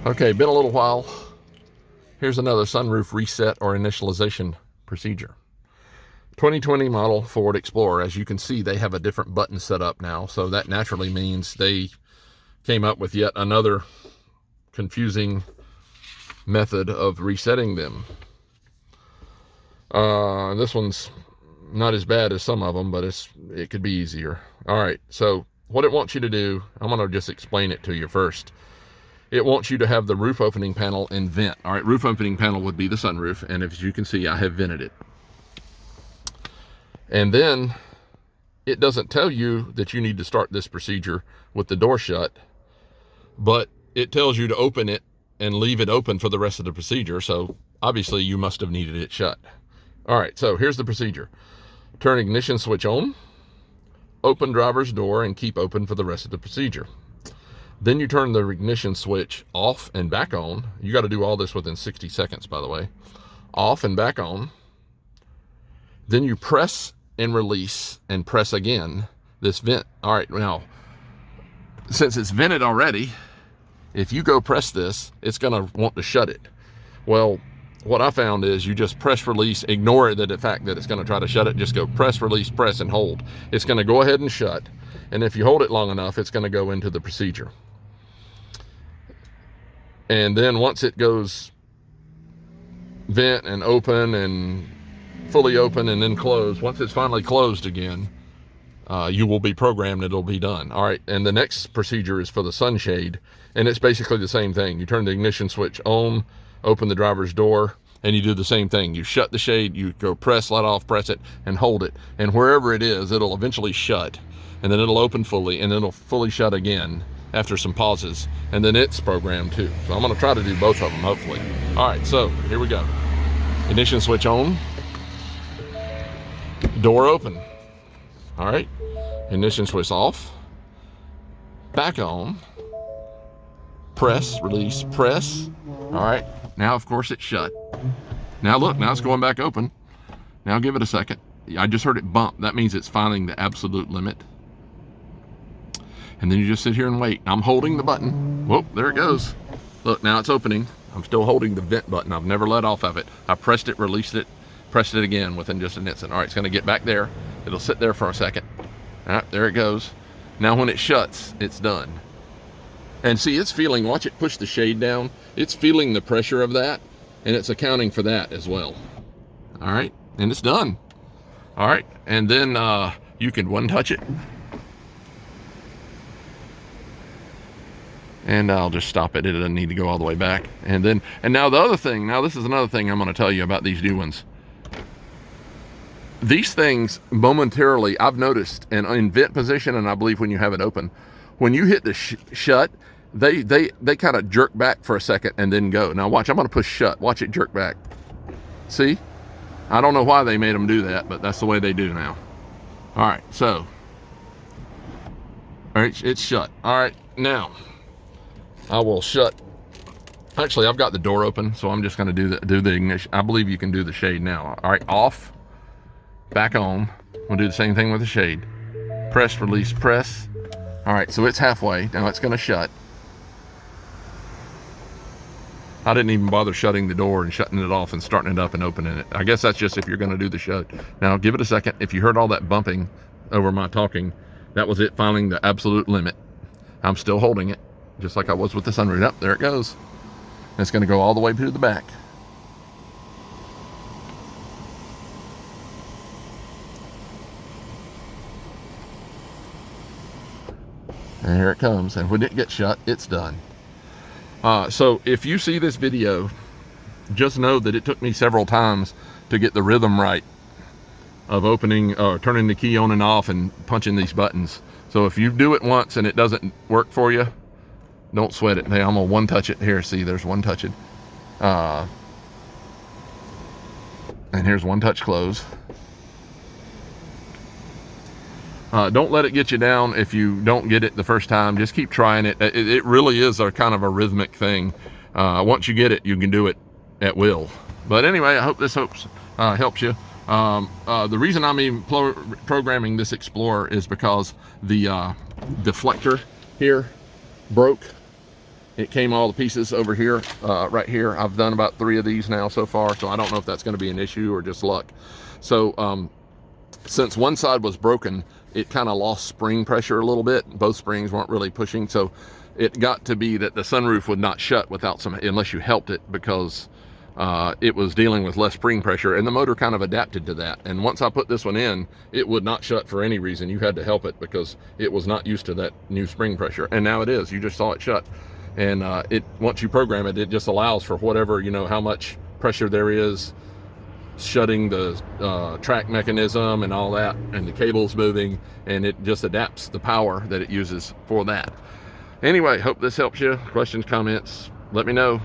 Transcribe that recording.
Okay, been a little while. Here's another sunroof reset or initialization procedure. 2020 model Ford Explorer. As you can see, they have a different button set up now, so that naturally means they came up with yet another confusing method of resetting them. This one's not as bad as some of them, but it could be easier. All right, so what it wants you to do, I'm going to just explain it to you first. It wants you to have the roof opening panel and vent. All right, roof opening panel would be the sunroof, and as you can see, I have vented it. And then it doesn't tell you that you need to start this procedure with the door shut, but it tells you to open it and leave it open for the rest of the procedure. So obviously you must have needed it shut. All right, so here's the procedure. Turn ignition switch on, open driver's door, and keep open for the rest of the procedure. Then you turn the ignition switch off and back on. You got to do all this within 60 seconds, by the way. Off and back on. Then you press and release and press again this vent. All right, now, since it's vented already, if you go press this, it's going to want to shut it. Well, what I found is you just press release, ignore the fact that it's going to try to shut it. Just go press, release, press, and hold. It's going to go ahead and shut. And if you hold it long enough, it's going to go into the procedure. And then once it goes vent and open and fully open and then close, once it's finally closed again, you will be programmed, it'll be done. All right, and the next procedure is for the sunshade, and it's basically the same thing. You turn the ignition switch on, open the driver's door, and you do the same thing. You shut the shade, you go press, let off, press it, and hold it. And wherever it is, it'll eventually shut, and then it'll open fully, and then it'll fully shut again after some pauses, and then it's programmed too. So I'm gonna try to do both of them, hopefully. All right, so here we go. Ignition switch on, door open. All right, ignition switch off, back on, press, release, press. All right, now of course it's shut. Now look, now it's going back open. Now give it a second. I just heard it bump. That means it's finding the absolute limit. And then you just sit here and wait. I'm holding the button. Whoop, there it goes. Look, now it's opening. I'm still holding the vent button. I've never let off of it. I pressed it, released it, pressed it again within just an instant. All right, it's gonna get back there. It'll sit there for a second. All right, there it goes. Now when it shuts, it's done. And see, it's feeling, watch it push the shade down. It's feeling the pressure of that, and it's accounting for that as well. All right, and it's done. All right, and then you can one touch it. And I'll just stop it. It doesn't need to go all the way back. And now the other thing, now this is another thing I'm gonna tell you about these new ones. These things momentarily, I've noticed, and in vent position, and I believe when you have it open, when you hit the shut, they kind of jerk back for a second and then go. Now watch, I'm gonna push shut. Watch it jerk back. See? I don't know why they made them do that, but that's the way they do now. All right, so, all right, it's shut. All right, now, I will shut. Actually, I've got the door open, so I'm just gonna do the ignition. I believe you can do the shade now. All right, off, back on. We'll do the same thing with the shade. Press, release, press. All right, so it's halfway. Now it's gonna shut. I didn't even bother shutting the door and shutting it off and starting it up and opening it. I guess that's just if you're gonna do the shut. Now give it a second. If you heard all that bumping over my talking, that was it finding the absolute limit. I'm still holding it, just like I was with the sunroof. Up there it goes. And it's gonna go all the way to the back. And here it comes, and when it gets shut, it's done. So if you see this video, just know that it took me several times to get the rhythm right of opening or turning the key on and off and punching these buttons. So if you do it once and it doesn't work for you, don't sweat it. Hey, I'm gonna one touch it here. See, there's one touch it. And here's one touch close. Don't let it get you down if you don't get it the first time. Just keep trying it. It really is a kind of a rhythmic thing. Once you get it, you can do it at will. But anyway, I hope this helps you. The reason I'm even programming this Explorer is because the deflector here broke. It came all the pieces over here, right here. I've done about 3 of these now so far, so I don't know if that's going to be an issue or just luck. So since one side was broken, it kind of lost spring pressure a little bit. Both springs weren't really pushing, so it got to be that the sunroof would not shut without unless you helped it, because it was dealing with less spring pressure, and the motor kind of adapted to that. And once I put this one in, it would not shut for any reason. You had to help it because it was not used to that new spring pressure, and now it is. You just saw it shut. And once you program it, it just allows for whatever, how much pressure there is, shutting the track mechanism and all that, and the cables moving, and it just adapts the power that it uses for that. Anyway, hope this helps you. Questions, comments, let me know.